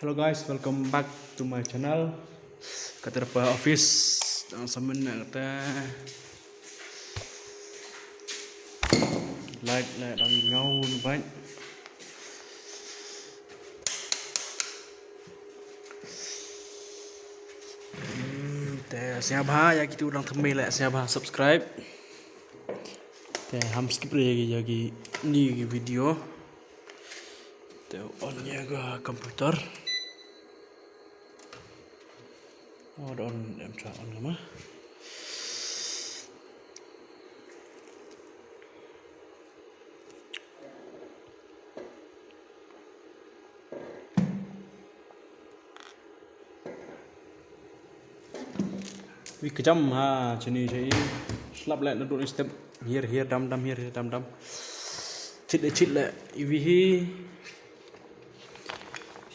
Hello guys, welcome back to my channel. Kata dapat office dan sama nak kata light dan ngau baik. Siapa ya kita orang themai lah siapa subscribe. Ham skip lagi ni video. On ya ke komputer. On em try on lama. Vì cái chấm ha cho nên thấy slap lại nó đụng step here đâm chít lại vì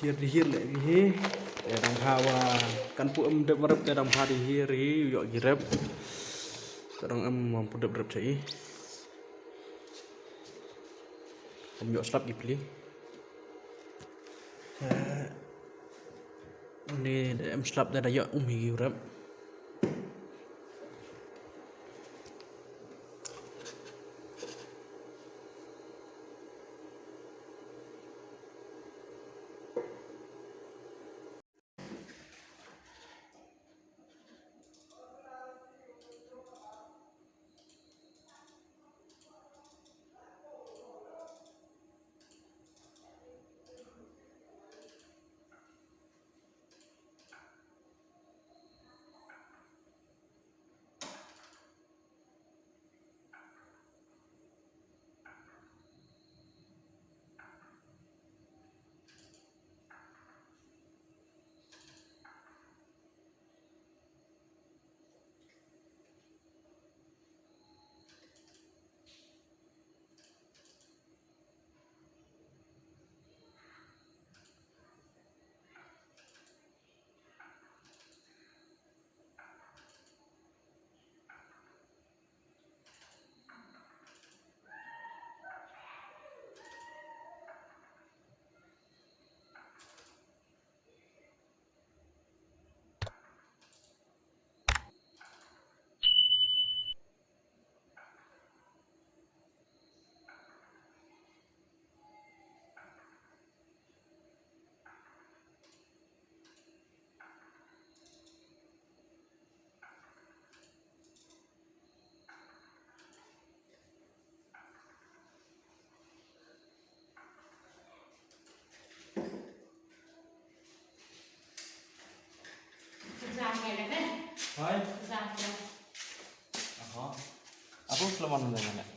here lại vì để đồng hawa kan pu đập rập để đồng ha đi here dọ gì rập cái đồng mà pu đập chạy dọ slap gì pli ini để slap để dọ hi rập Hai. Apa selamat mendengar?